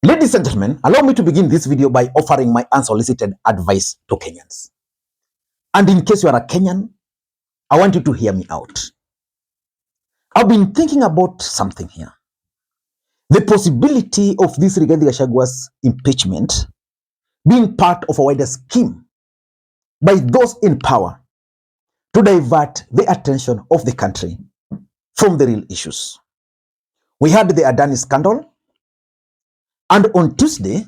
Ladies and gentlemen, allow me to begin this video by offering my unsolicited advice to Kenyans. And in case you are a Kenyan, I want you to hear me out. I've been thinking about something here. The possibility of this Rigathi Gachagua's impeachment being part of a wider scheme by those in power to divert the attention of the country from the real issues. We had the Adani scandal, and on Tuesday,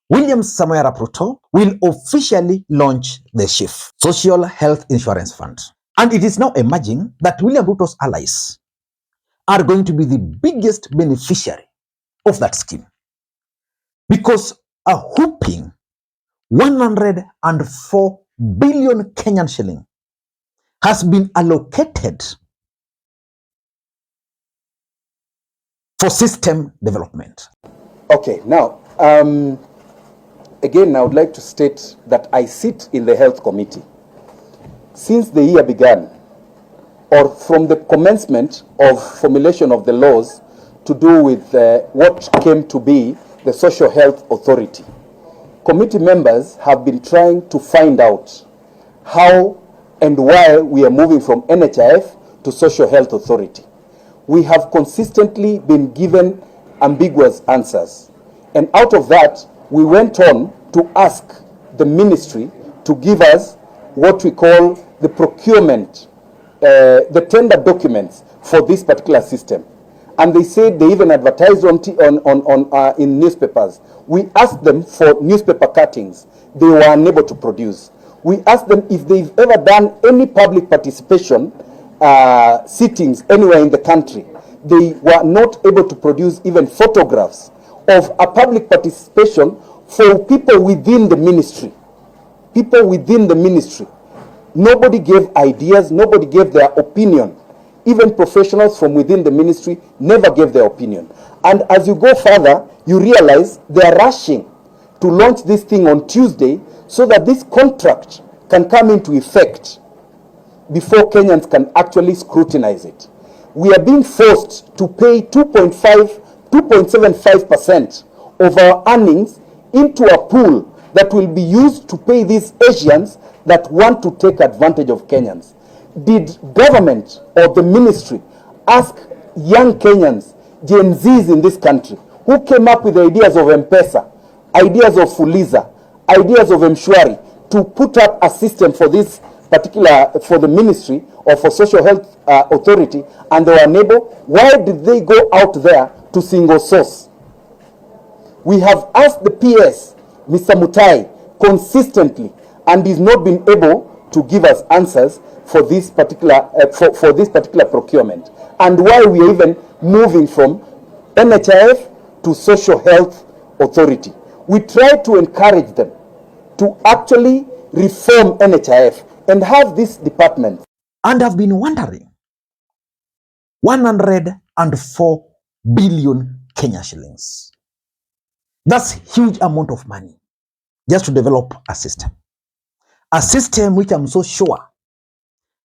William Samoei Arap Ruto will officially launch the SHIF, Social Health Insurance Fund. And it is now emerging that William Ruto's allies are going to be the biggest beneficiary of that scheme, because a whopping 104 billion Kenyan shilling has been allocated for system development. Okay, now, again, I would like to state that I sit in the Health Committee. Since the year began, or from the commencement of formulation of the laws to do with what came to be the Social Health Authority, committee members have been trying to find out how and why we are moving from NHIF to Social Health Authority. We have consistently been given ambiguous answers. And out of that, we went on to ask the ministry to give us what we call the procurement, the tender documents for this particular system. And they said they even advertised in newspapers. We asked them for newspaper cuttings. They were unable to produce. We asked them if they've ever done any public participation sittings anywhere in the country. They were not able to produce even photographs of a public participation for people within the ministry. People within the ministry. Nobody gave ideas, nobody gave their opinion. Even professionals from within the ministry never gave their opinion. And as you go further, you realize they are rushing to launch this thing on Tuesday so that this contract can come into effect before Kenyans can actually scrutinize it. We are being forced to pay 2.75% of our earnings into a pool that will be used to pay these Asians that want to take advantage of Kenyans. Did government or the ministry ask young Kenyans, Gen Zs in this country, who came up with ideas of Mpesa, ideas of Fuliza, ideas of Mshwari, to put up a system for this particular, for the ministry or for social health authority, and they were unable? Why did they go out there to single source? We have asked the PS, Mr. Mutai, consistently, and he's not been able to give us answers for this particular for this particular procurement, and why we are even moving from NHIF to Social Health Authority. We try to encourage them to actually reform NHIF and have this department. And I've been wondering, 104 billion Kenya shillings. That's huge amount of money just to develop a system. A system which I'm so sure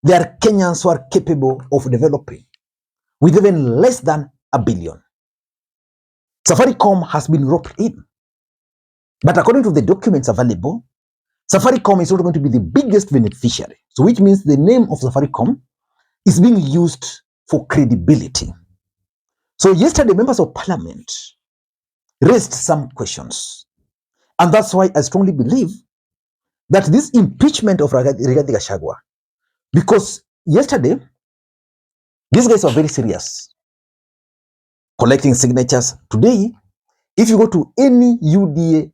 there are Kenyans who are capable of developing with even less than $1 billion. Safaricom has been roped in. But according to the documents available, Safaricom is not going to be the biggest beneficiary. So which means the name of Safaricom is being used for credibility. So yesterday, members of parliament raised some questions. And that's why I strongly believe that this impeachment of Rigathi Gachagua, because yesterday, these guys were very serious, collecting signatures. Today, if you go to any UDA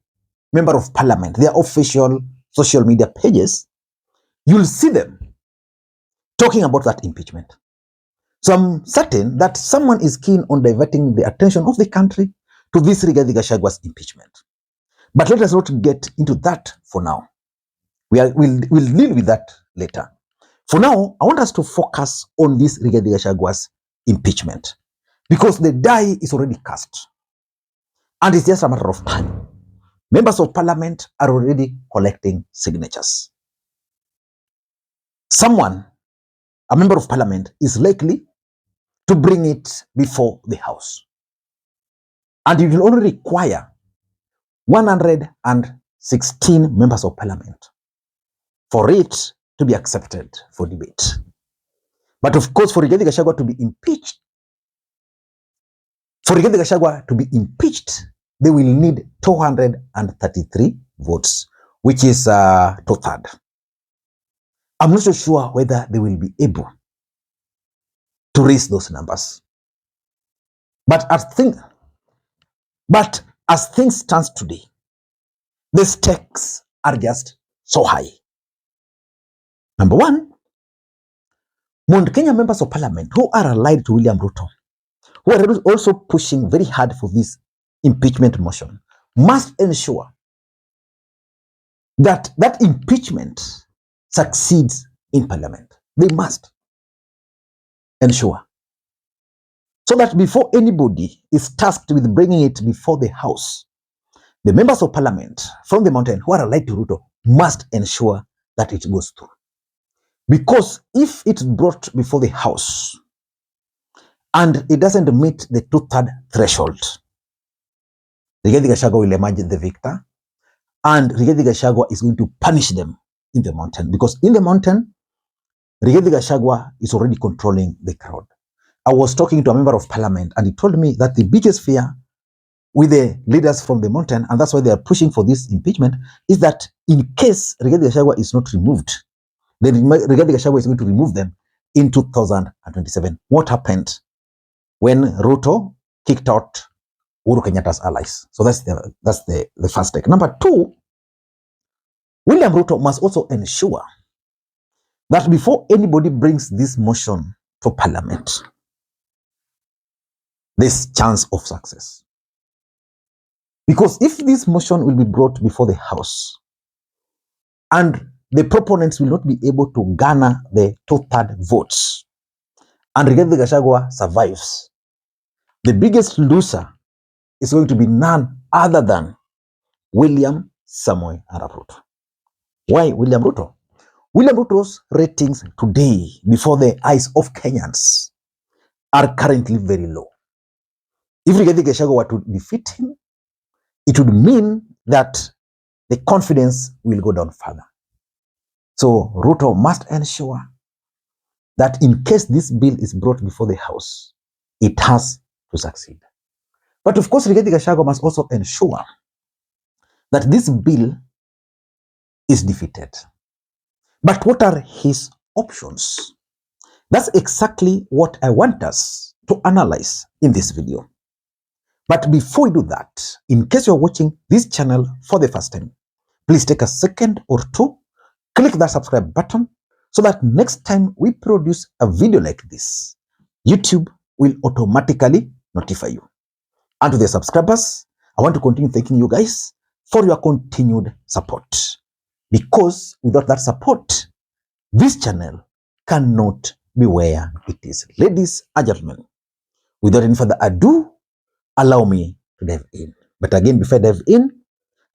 member of parliament, their official social media pages, you'll see them talking about that impeachment. So I'm certain that someone is keen on diverting the attention of the country to this Rigathi Gachagua's impeachment. But let us not get into that for now. We'll deal with that later. For now, I want us to focus on this Rigathi Gachagua's impeachment, because the die is already cast. And it's just a matter of time. Members of parliament are already collecting signatures. Someone, a member of parliament, is likely to bring it before the house. And it will only require 116 members of parliament for it to be accepted for debate. But of course, for Rigathi Gachagua to be impeached, they will need 233 votes, which is 2/3. I'm not so sure whether they will be able to raise those numbers. But as things stand today, the stakes are just so high. Number one, Mount Kenya members of parliament who are allied to William Ruto, who are also pushing very hard for this impeachment motion, must ensure that that impeachment succeeds in parliament. They must ensure. So that before anybody is tasked with bringing it before the house, the members of parliament from the mountain who are allied to Ruto must ensure that it goes through. Because if it's brought before the house and it doesn't meet the 2/3 threshold, Rigathi Gachagua will emerge the victor, and Rigathi Gachagua is going to punish them in the mountain. Because in the mountain, Rigathi Gachagua is already controlling the crowd. I was talking to a member of parliament and he told me that the biggest fear with the leaders from the mountain, and that's why they are pushing for this impeachment, is that in case Rigathi Gachagua is not removed, then Rigathi Gachagua is going to remove them in 2027. What happened when Ruto kicked out Uhuru Kenyatta's allies? So that's the first take. Number two, William Ruto must also ensure that before anybody brings this motion to parliament, there's chance of success. Because if this motion will be brought before the house and the proponents will not be able to garner the 2/3 votes, and Rigathi Gachagua survives, the biggest loser is going to be none other than William Samoei Arap Ruto. Why William Ruto? William Ruto's ratings today before the eyes of Kenyans are currently very low. If Rigathi Gachagua were to defeat him, it would mean that the confidence will go down further. So Ruto must ensure that in case this bill is brought before the house, it has to succeed. But of course, Rigathi Gachagua must also ensure that this bill is defeated. But what are his options? That's exactly what I want us to analyze in this video. But before we do that, in case you're watching this channel for the first time, please take a second or two, click that subscribe button so that next time we produce a video like this, YouTube will automatically notify you. And to the subscribers, I want to continue thanking you guys for your continued support. Because without that support, this channel cannot be where it is. Ladies and gentlemen, without any further ado, allow me to dive in. But again, before I dive in,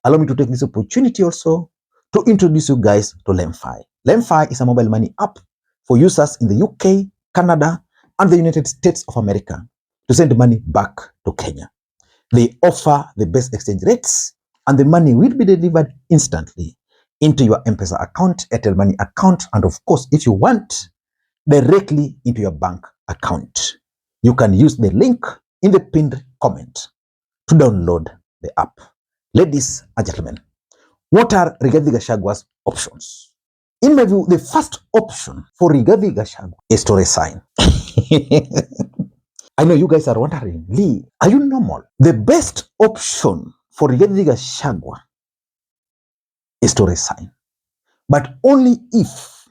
allow me to take this opportunity also to introduce you guys to LemFi. LemFi is a mobile money app for users in the UK, Canada, and the United States of America to send money back to Kenya. They offer the best exchange rates, and the money will be delivered instantly into your Mpesa account, Airtel Money account, and of course, if you want, directly into your bank account. You can use the link in the pinned comment to download the app. Ladies and gentlemen, what are Rigathi Gachagua's options? In my view, the first option for Rigathi Gachagua is to resign. I know you guys are wondering, Lee, are you normal? The best option for Rigathi Gachagua is to resign, but only if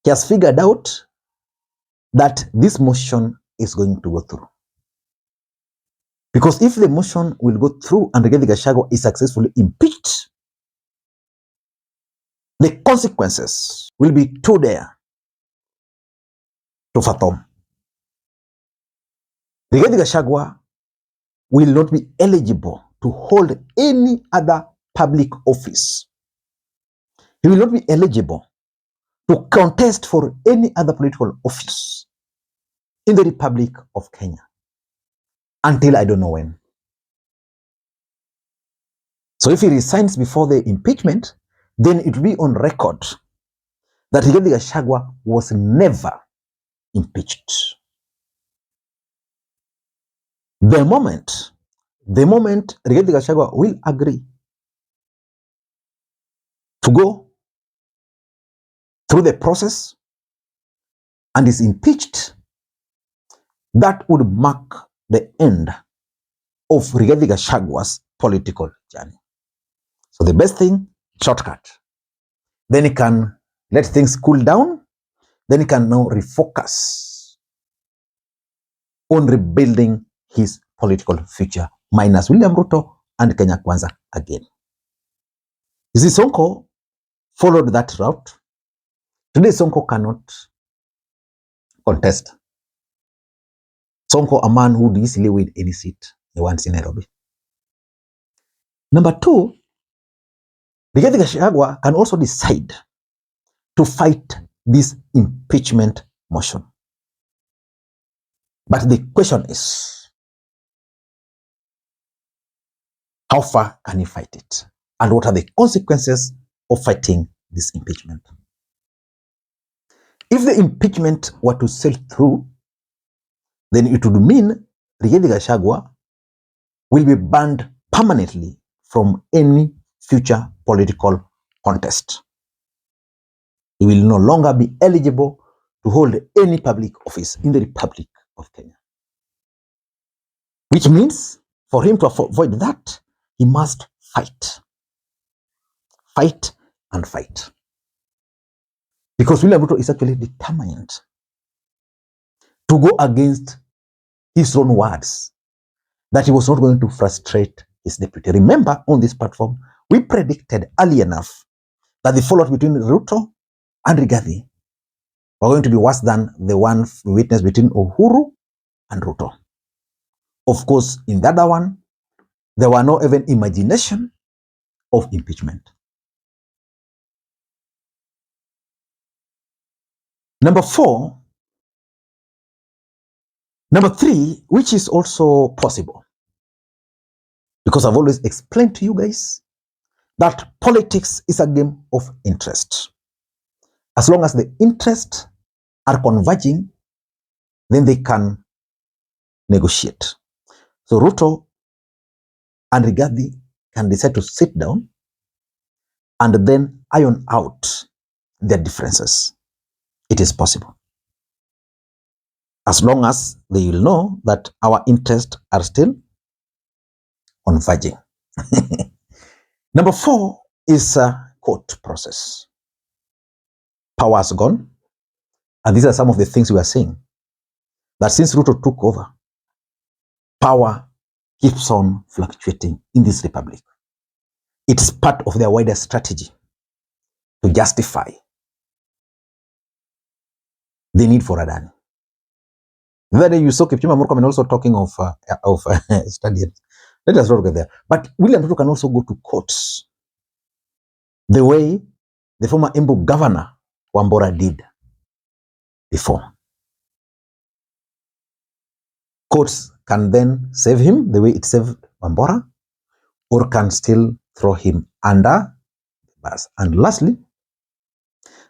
he has figured out that this motion is going to go through. Because if the motion will go through and Rigathi Gachagua is successfully impeached, the consequences will be too dire to fathom. Rigathi Gachagua will not be eligible to hold any other public office. He will not be eligible to contest for any other political office in the Republic of Kenya until I don't know when. So if he resigns before the impeachment, then it will be on record that Rigathi Gachagua was never impeached. The moment Rigathi Gachagua will agree to go through the process and is impeached, that would mark the end of Rigathi Gachagua's political journey. So the best thing, shortcut. Then he can let things cool down. Then he can now refocus on rebuilding his political future, minus William Ruto and Kenya Kwanza again. You see, Sonko followed that route. Today, Sonko cannot contest. Sonko, a man who would easily win any seat he wants in Nairobi. Number two, Rigathi Gachagua can also decide to fight this impeachment motion. But the question is, how far can he fight it? And what are the consequences of fighting this impeachment? If the impeachment were to sail through, then it would mean Rigathi Gachagua will be banned permanently from any future political contest. He will no longer be eligible to hold any public office in the Republic of Kenya. Which means, for him to avoid that, he must fight. Fight and fight. Because William Ruto is actually determined to go against his own words that he was not going to frustrate his deputy. Remember, on this platform, we predicted early enough that the fallout between Ruto and Rigathi were going to be worse than the one we witnessed between Uhuru and Ruto. Of course, in the other one, there were no even imagination of impeachment. Number three, which is also possible, because I've always explained to you guys that politics is a game of interest. As long as the interests are converging, then they can negotiate. So Ruto and Rigathi can decide to sit down and then iron out their differences. It is possible. As long as they will know that our interests are still converging. Number four is a court process. Power has gone. And these are some of the things we are seeing. That since Ruto took over, power keeps on fluctuating in this republic. It is part of their wider strategy to justify the need for Adani. The other day you saw Kipchumba Murkomen also talking of stadiums. Let us not get there. But William Ruto can also go to courts the way the former Embu governor Wambora did before. Courts can then save him the way it saved Wambora, or can still throw him under the bus. And lastly,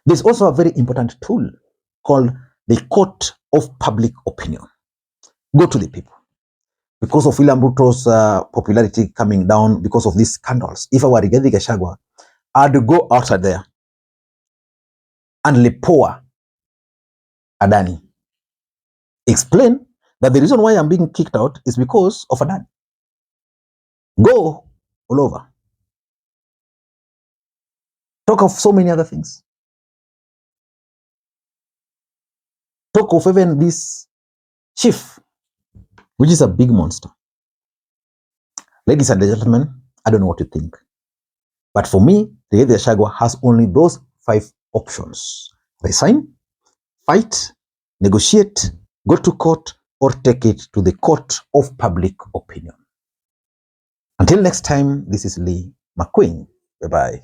there's also a very important tool called the court of public opinion. Go to the people. Because of William Ruto's popularity coming down because of these scandals, if I were Rigathi Gachagua, I'd go outside there and lepoa Adani. Explain that the reason why I'm being kicked out is because of Adani. Go all over. Talk of so many other things. Talk of even this chief, which is a big monster. Ladies and gentlemen, I don't know what you think. But for me, Rigathi Gachagua has only those 5 options. Resign, fight, negotiate, go to court, or take it to the court of public opinion. Until next time, this is Lee Makwiny. Bye-bye.